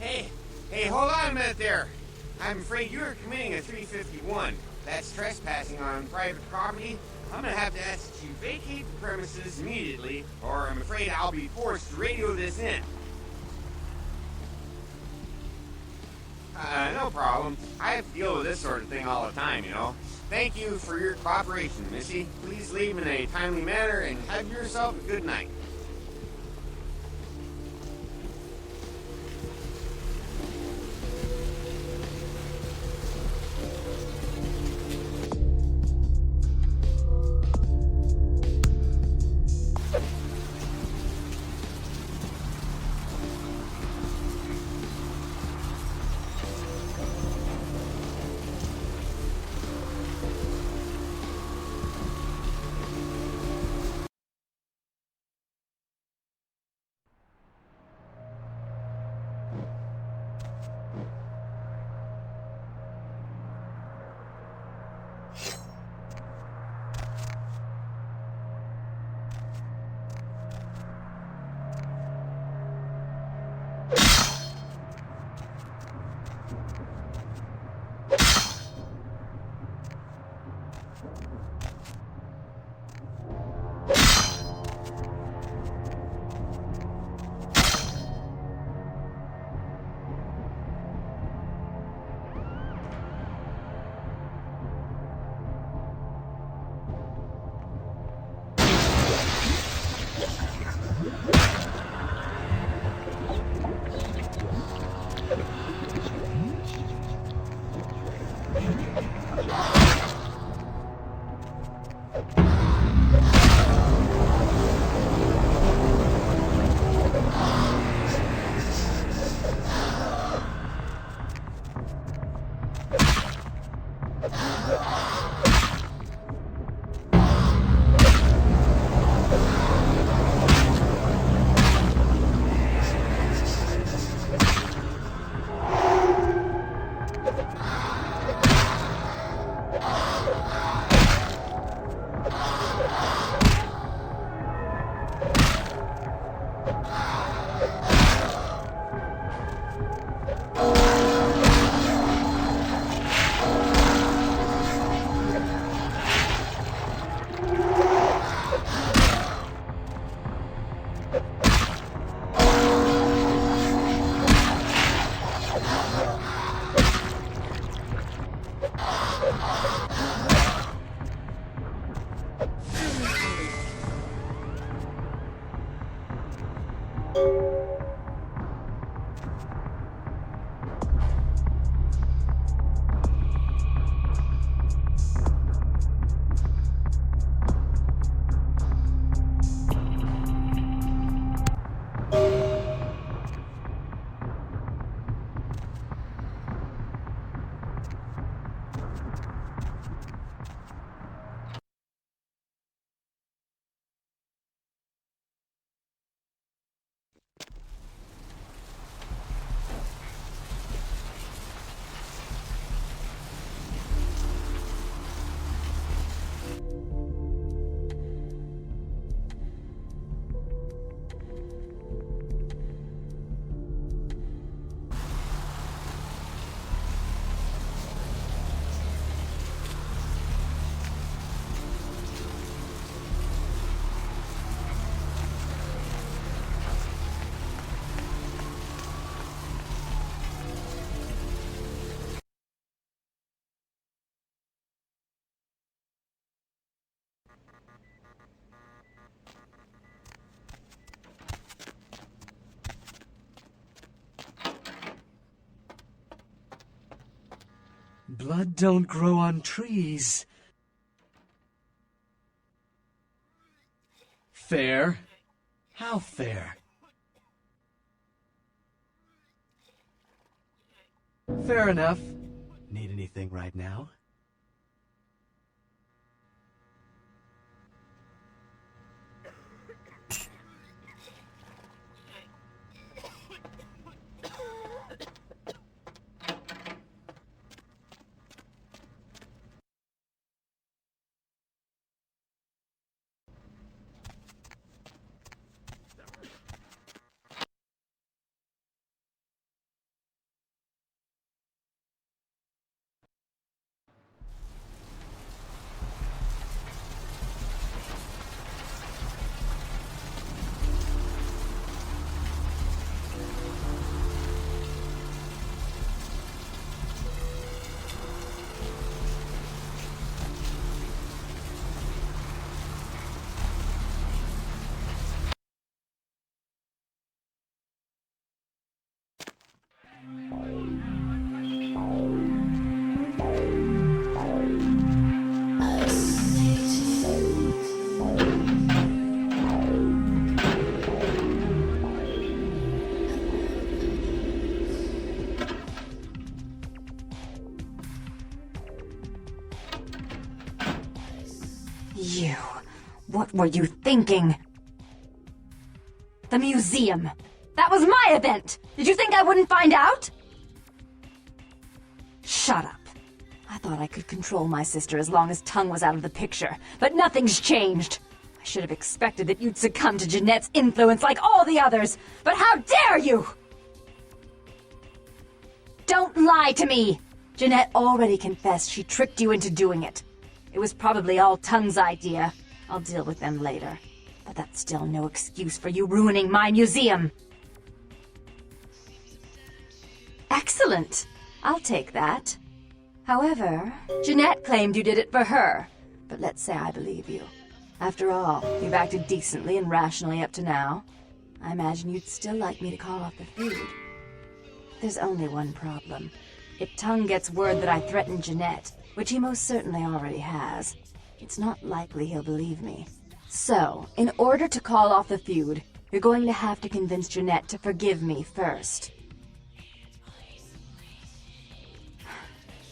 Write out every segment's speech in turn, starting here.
Hey, hold on a minute there. I'm afraid you are committing a 351. That's trespassing on private property. I'm gonna have to ask that you vacate the premises immediately, or I'm afraid I'll be forced to radio this in. No problem. I have to deal with this sort of thing all the time, you know. Thank you for your cooperation, Missy. Please leave in a timely manner and have yourself a good night. Blood don't grow on trees. Fair? How fair? Fair enough. Need anything right now? What were you thinking? The museum. That was my event! Did you think I wouldn't find out? Shut up. I thought I could control my sister as long as Tongue was out of the picture, but nothing's changed. I should have expected that you'd succumb to Jeanette's influence like all the others, but how dare you! Don't lie to me! Jeanette already confessed she tricked you into doing it. It was probably all Tongue's idea. I'll deal with them later. But that's still no excuse for you ruining my museum. Excellent. I'll take that. However, Jeanette claimed you did it for her. But let's say I believe you. After all, you've acted decently and rationally up to now. I imagine you'd still like me to call off the feud. There's only one problem. If Tongue gets word that I threatened Jeanette, which he most certainly already has, it's not likely he'll believe me. So, in order to call off the feud, you're going to have to convince Jeanette to forgive me first.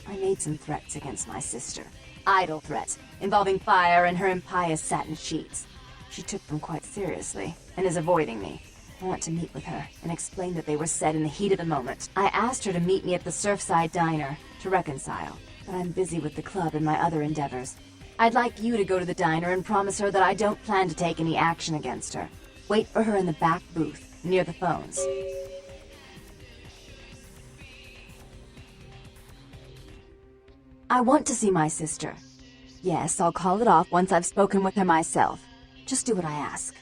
I made some threats against my sister. Idle threats, involving fire and her impious satin sheets. She took them quite seriously, and is avoiding me. I want to meet with her, and explain that they were said in the heat of the moment. I asked her to meet me at the Surfside Diner, to reconcile, but I'm busy with the club and my other endeavors. I'd like you to go to the diner and promise her that I don't plan to take any action against her. Wait for her in the back booth, near the phones. I want to see my sister. Yes, I'll call it off once I've spoken with her myself. Just do what I ask.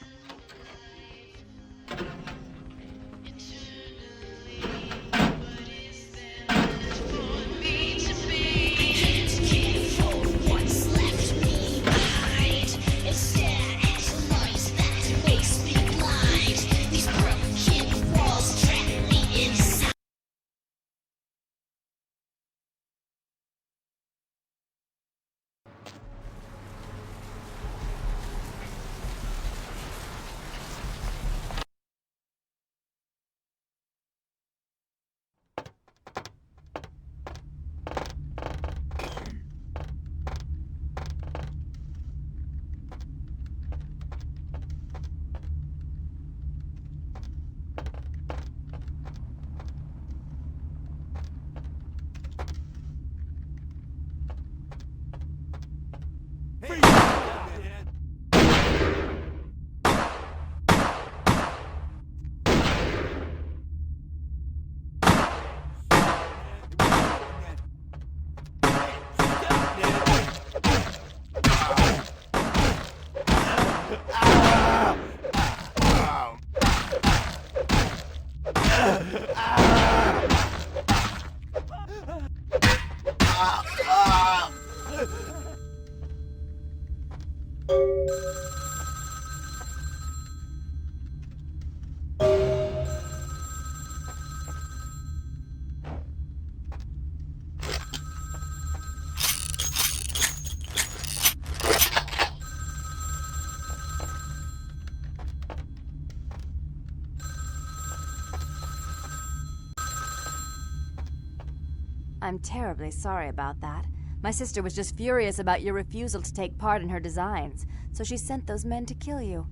I'm terribly sorry about that. My sister was just furious about your refusal to take part in her designs, so she sent those men to kill you.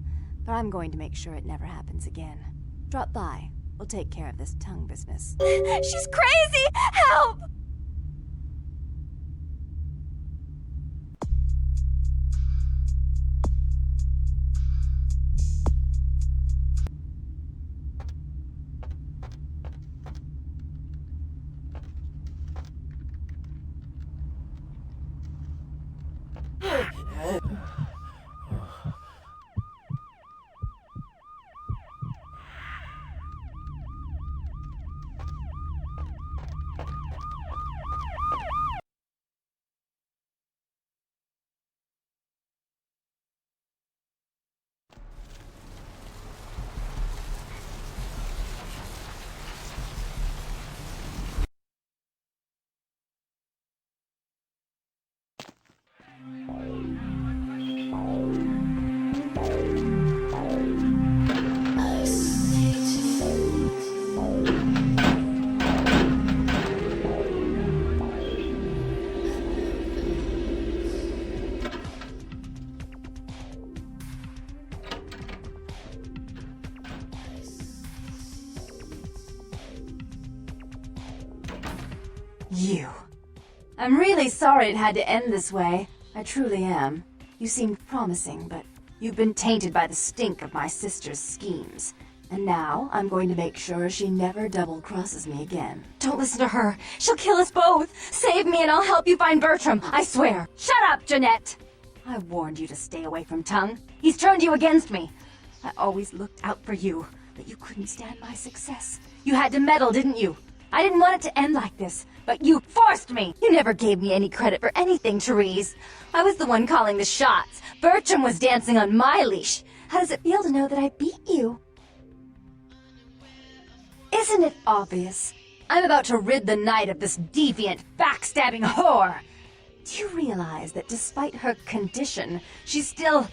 But I'm going to make sure it never happens again. Drop by. We'll take care of this tongue business. She's crazy! Help! You. I'm really sorry it had to end this way. I truly am. You seemed promising, but you've been tainted by the stink of my sister's schemes. And now, I'm going to make sure she never double-crosses me again. Don't listen to her. She'll kill us both. Save me and I'll help you find Bertram, I swear. Shut up, Jeanette! I warned you to stay away from Tongue. He's turned you against me. I always looked out for you, but you couldn't stand my success. You had to meddle, didn't you? I didn't want it to end like this, but you forced me. You never gave me any credit for anything, Therese. I was the one calling the shots. Bertram was dancing on my leash. How does it feel to know that I beat you? Isn't it obvious? I'm about to rid the night of this deviant, backstabbing whore. Do you realize that despite her condition, she still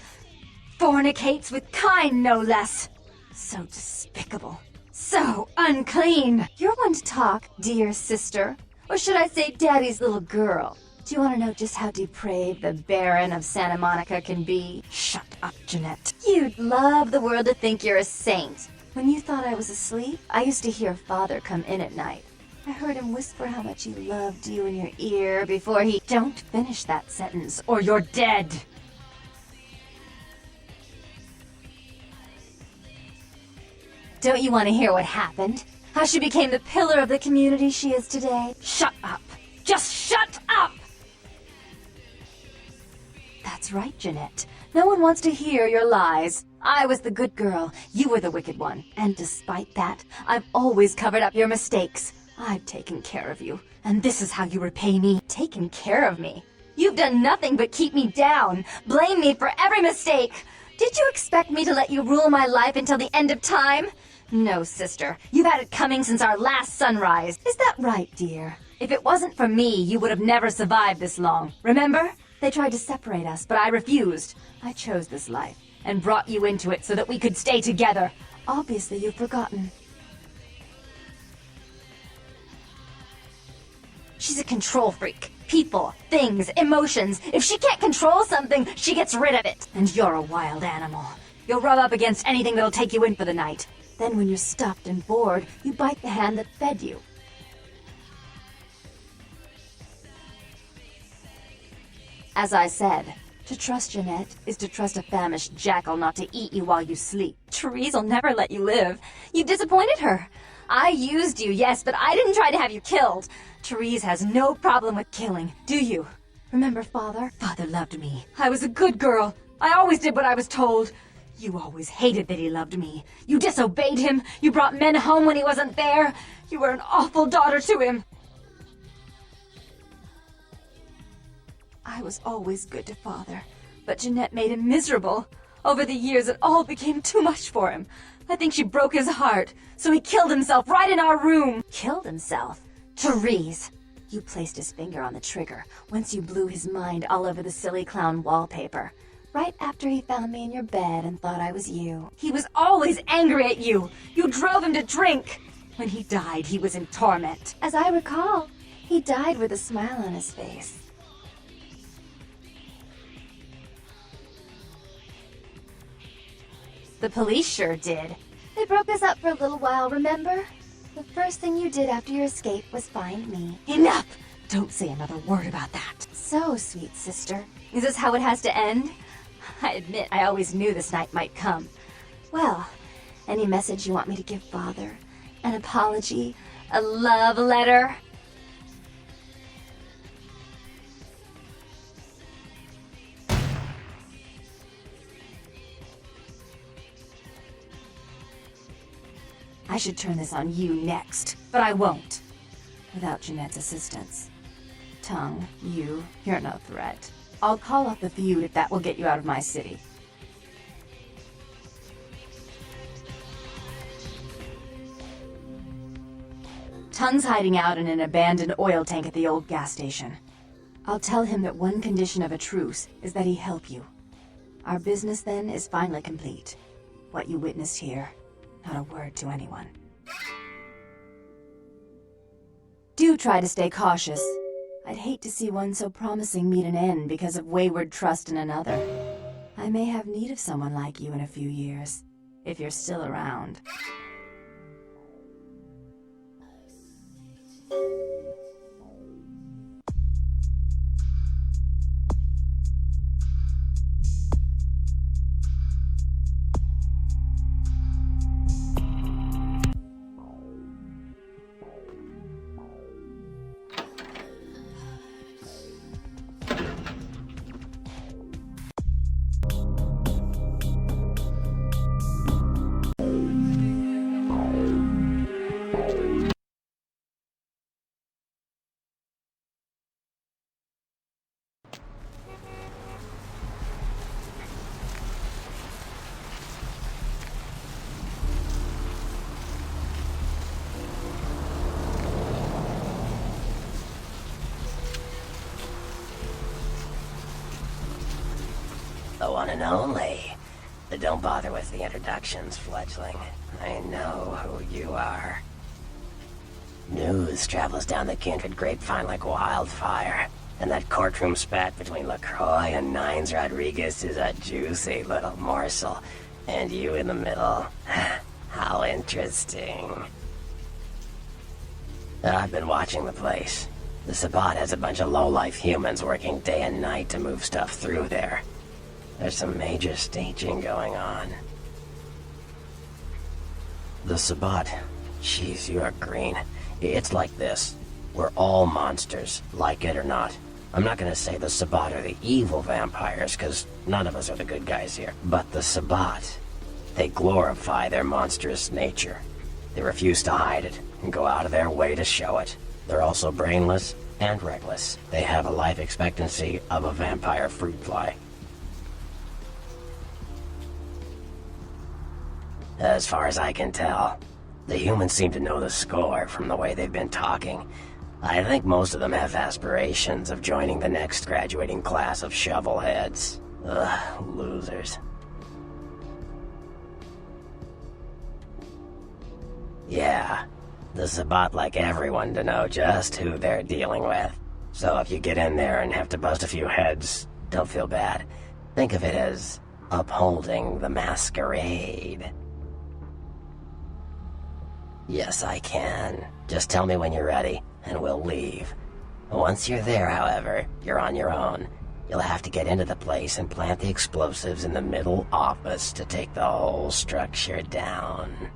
fornicates with Kine, no less? So despicable. So unclean. You're one to talk, dear sister. Or should I say daddy's little girl? Do you want to know just how depraved the Baron of Santa Monica can be? Shut up, Jeanette. You'd love the world to think you're a saint. When you thought I was asleep, I used to hear Father come in at night. I heard him whisper how much he loved you in your ear before he... Don't finish that sentence, or you're dead! Don't you want to hear what happened? How she became the pillar of the community she is today? Shut up! Just shut up! That's right, Jeanette. No one wants to hear your lies. I was the good girl, you were the wicked one. And despite that, I've always covered up your mistakes. I've taken care of you, and this is how you repay me. Taken care of me? You've done nothing but keep me down, blame me for every mistake. Did you expect me to let you rule my life until the end of time? No, sister. You've had it coming since our last sunrise. Is that right, dear? If it wasn't for me, you would have never survived this long. Remember? They tried to separate us, but I refused. I chose this life, and brought you into it so that we could stay together. Obviously, you've forgotten. She's a control freak. People, things, emotions. If she can't control something, she gets rid of it. And you're a wild animal. You'll rub up against anything that'll take you in for the night. Then when you're stuffed and bored, you bite the hand that fed you. As I said, to trust Jeanette is to trust a famished jackal not to eat you while you sleep. Therese will never let you live. You disappointed her. I used you, yes, but I didn't try to have you killed. Therese has no problem with killing, do you? Remember Father? Father loved me. I was a good girl. I always did what I was told. You always hated that he loved me. You disobeyed him. You brought men home when he wasn't there. You were an awful daughter to him. I was always good to Father, but Jeanette made him miserable. Over the years, it all became too much for him. I think she broke his heart, so he killed himself right in our room. Killed himself? Therese! You placed his finger on the trigger once you blew his mind all over the silly clown wallpaper. Right after he found me in your bed and thought I was you. He was always angry at you. You drove him to drink. When he died, he was in torment. As I recall, he died with a smile on his face. The police sure did. They broke us up for a little while, remember? The first thing you did after your escape was find me. Enough! Don't say another word about that. So, sweet sister, is this how it has to end? I admit I always knew this night might come. Well, any message you want me to give Father? An apology? A love letter? I should turn this on you next, but I won't. Without Jeanette's assistance. Tongue, you're no threat. I'll call off the feud if that will get you out of my city. Tongue's hiding out in an abandoned oil tank at the old gas station. I'll tell him that one condition of a truce is that he help you. Our business then is finally complete. What you witnessed here, not a word to anyone. Do try to stay cautious. I'd hate to see one so promising meet an end because of wayward trust in another. I may have need of someone like you in a few years, if you're still around. The one and only. But don't bother with the introductions, fledgling. I know who you are. News travels down the kindred grapevine like wildfire. And that courtroom spat between LaCroix and Nines Rodriguez is a juicy little morsel. And you in the middle. How interesting. I've been watching the place. The Sabbat has a bunch of low-life humans working day and night to move stuff through there. There's some major staging going on. The Sabbat. Jeez, you are green. It's like this. We're all monsters, like it or not. I'm not gonna say the Sabbat are the evil vampires, because none of us are the good guys here. But the Sabbat, they glorify their monstrous nature. They refuse to hide it, and go out of their way to show it. They're also brainless and reckless. They have a life expectancy of a vampire fruit fly. As far as I can tell, the humans seem to know the score from the way they've been talking. I think most of them have aspirations of joining the next graduating class of shovelheads. Ugh, losers. Yeah, the Sabbat like everyone to know just who they're dealing with. So if you get in there and have to bust a few heads, don't feel bad. Think of it as upholding the Masquerade. Yes, I can. Just tell me when you're ready, and we'll leave. Once you're there, however, you're on your own. You'll have to get into the place and plant the explosives in the middle office to take the whole structure down.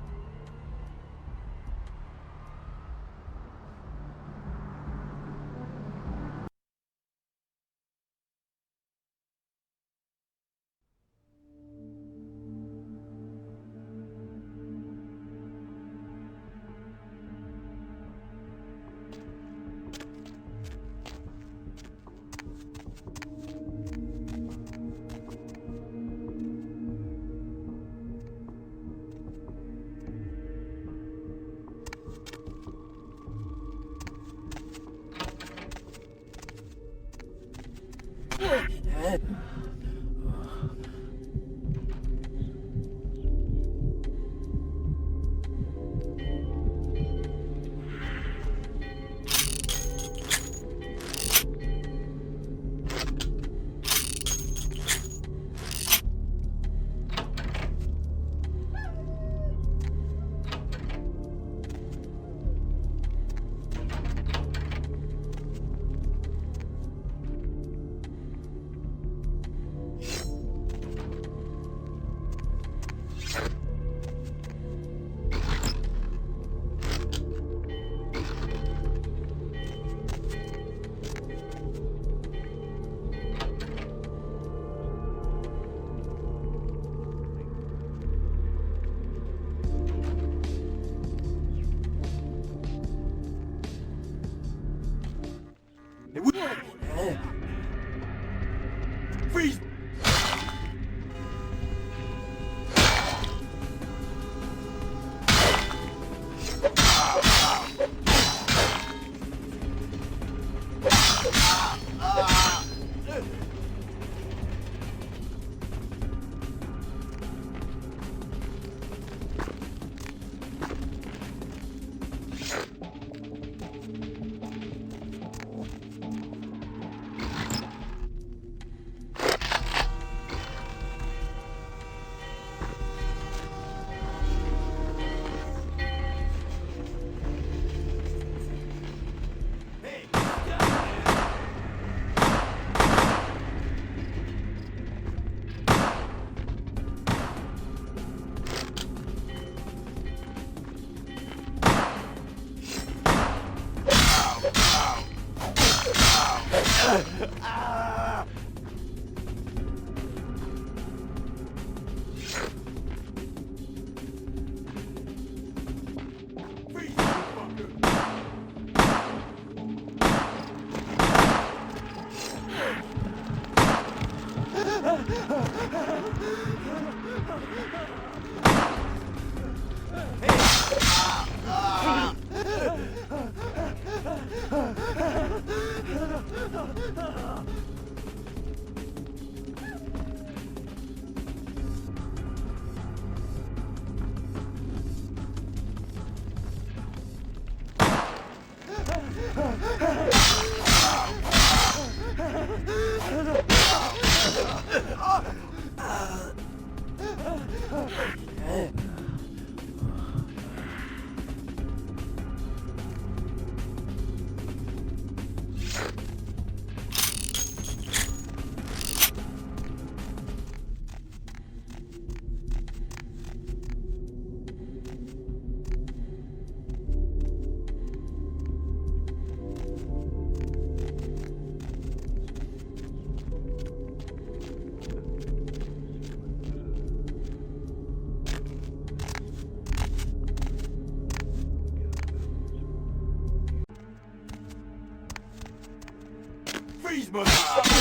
Freeze, motherfucker!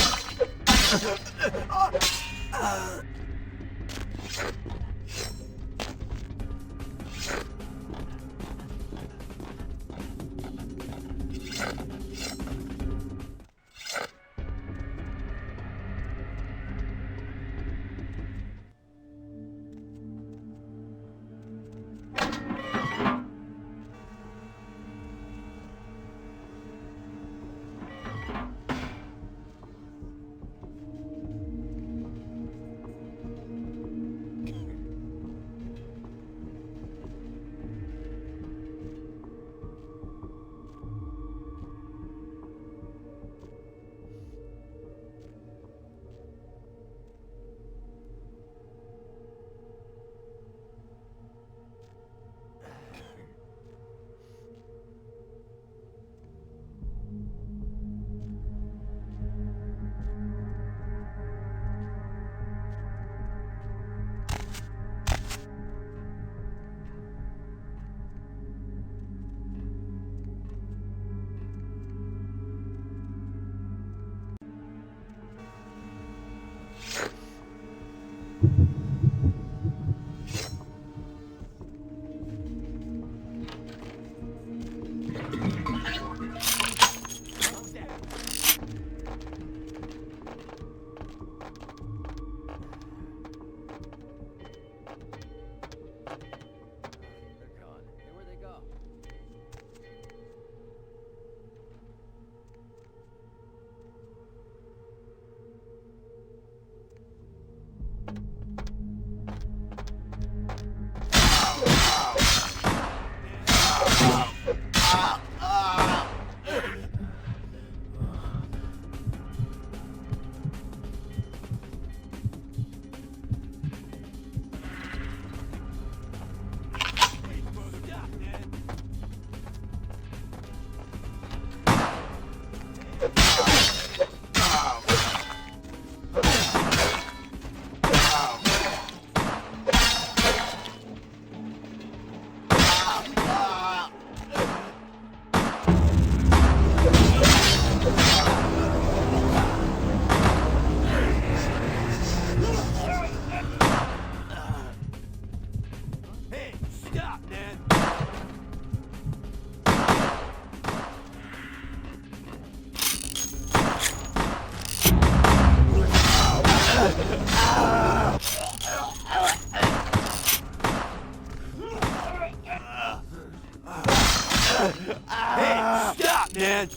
Hey, stop, man!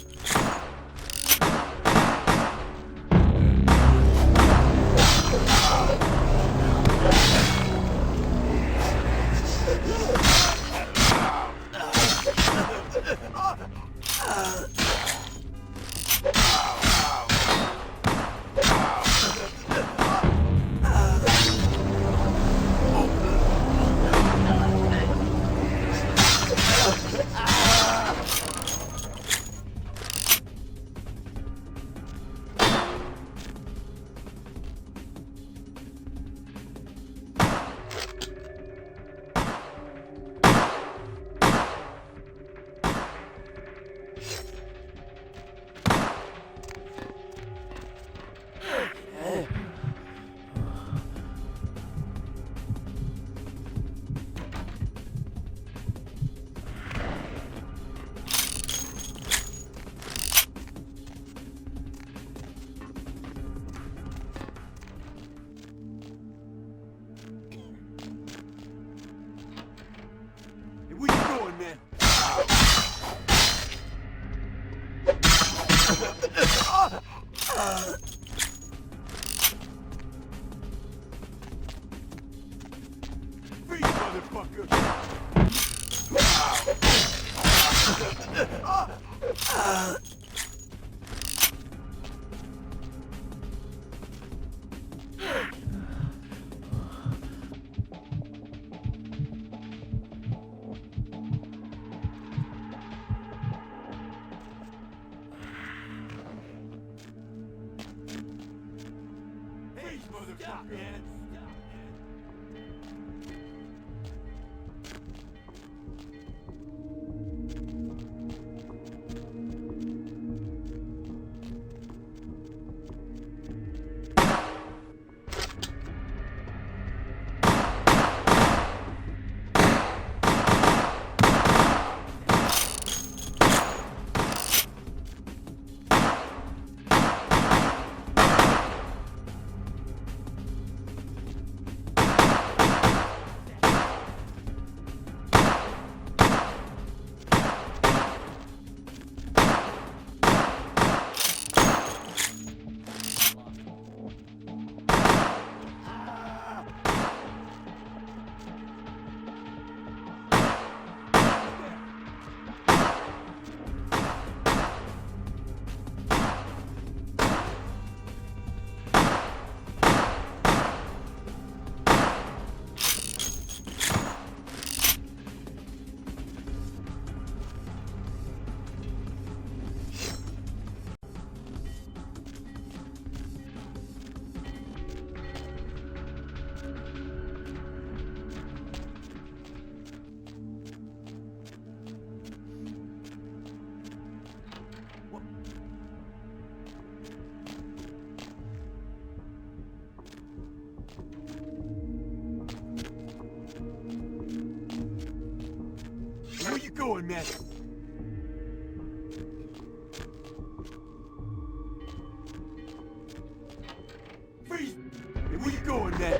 Hey, where you going, man? Freeze, motherfucker! Freeze, motherfucker! Man. going, man? Freeze! Hey, where you going, man?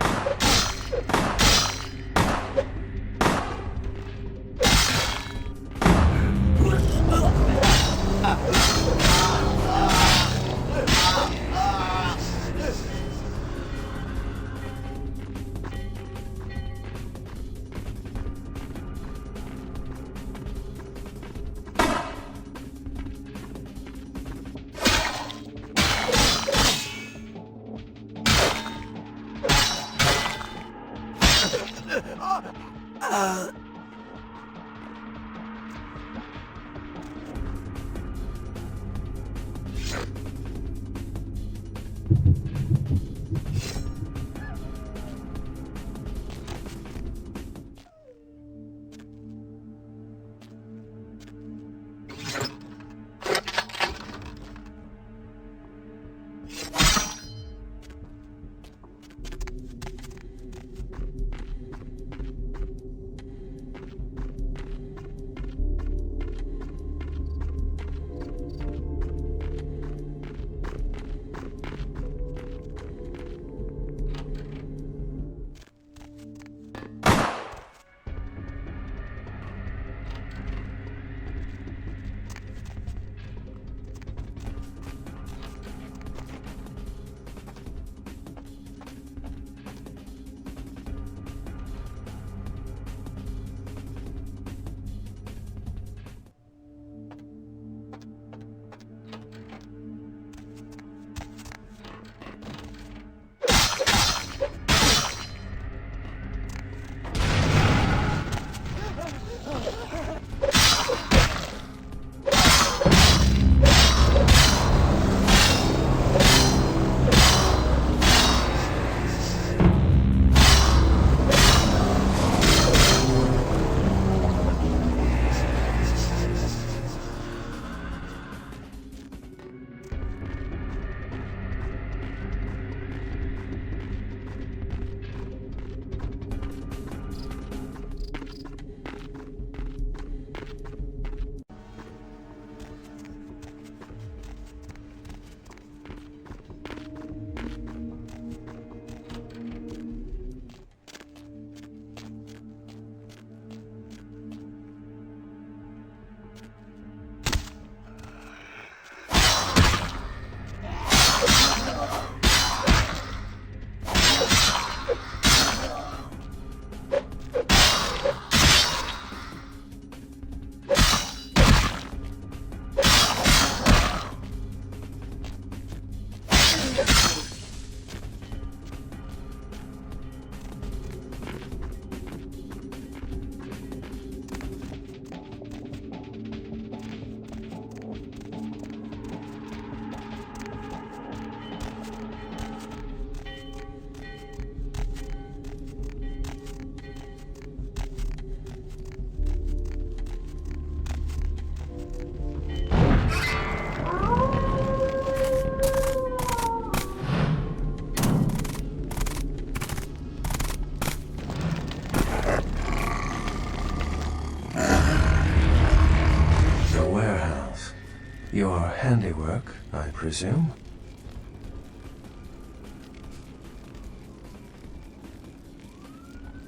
Your handiwork, I presume?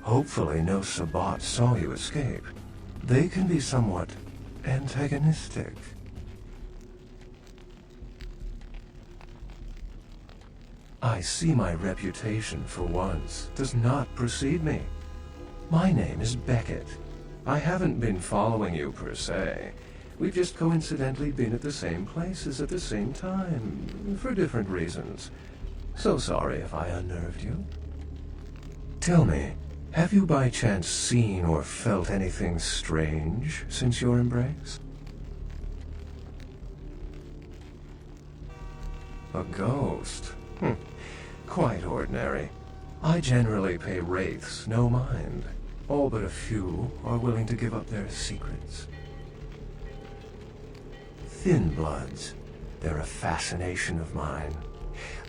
Hopefully no Sabbat saw you escape. They can be somewhat antagonistic. I see my reputation, for once, does not precede me. My name is Beckett. I haven't been following you per se. We've just coincidentally been at the same places at the same time, for different reasons. So sorry if I unnerved you. Tell me, have you by chance seen or felt anything strange since your embrace? A ghost? Quite ordinary. I generally pay wraiths no mind. All but a few are willing to give up their secrets. Thin bloods. They're a fascination of mine.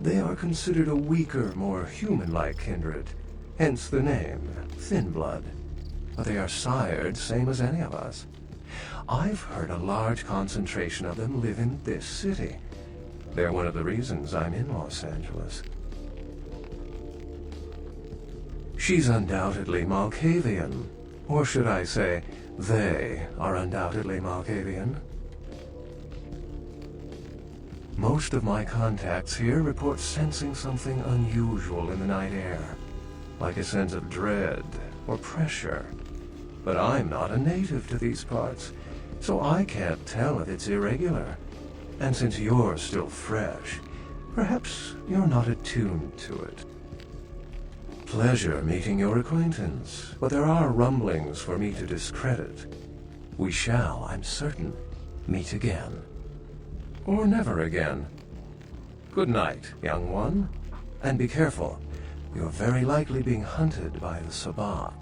They are considered a weaker, more human-like kindred, hence the name, Thin Blood. But they are sired same as any of us. I've heard a large concentration of them live in this city. They're one of the reasons I'm in Los Angeles. She's undoubtedly Malkavian. Or should I say, they are undoubtedly Malkavian. Most of my contacts here report sensing something unusual in the night air, like a sense of dread or pressure. But I'm not a native to these parts, so I can't tell if it's irregular. And since you're still fresh, perhaps you're not attuned to it. Pleasure meeting your acquaintance, but there are rumblings for me to discredit. We shall, I'm certain, meet again. Or never again. Good night, young one. And be careful. You're very likely being hunted by the Sabbat.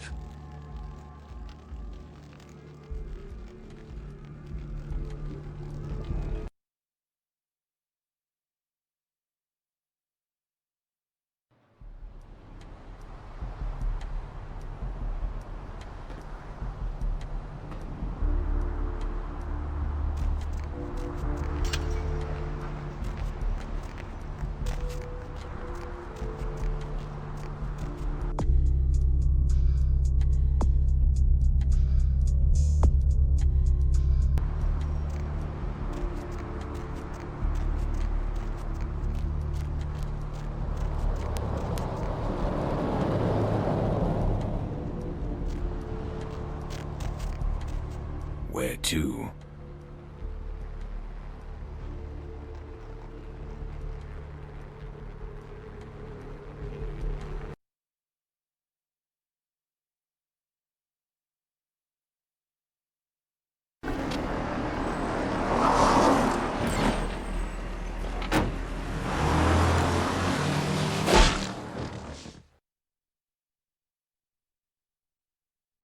Where to?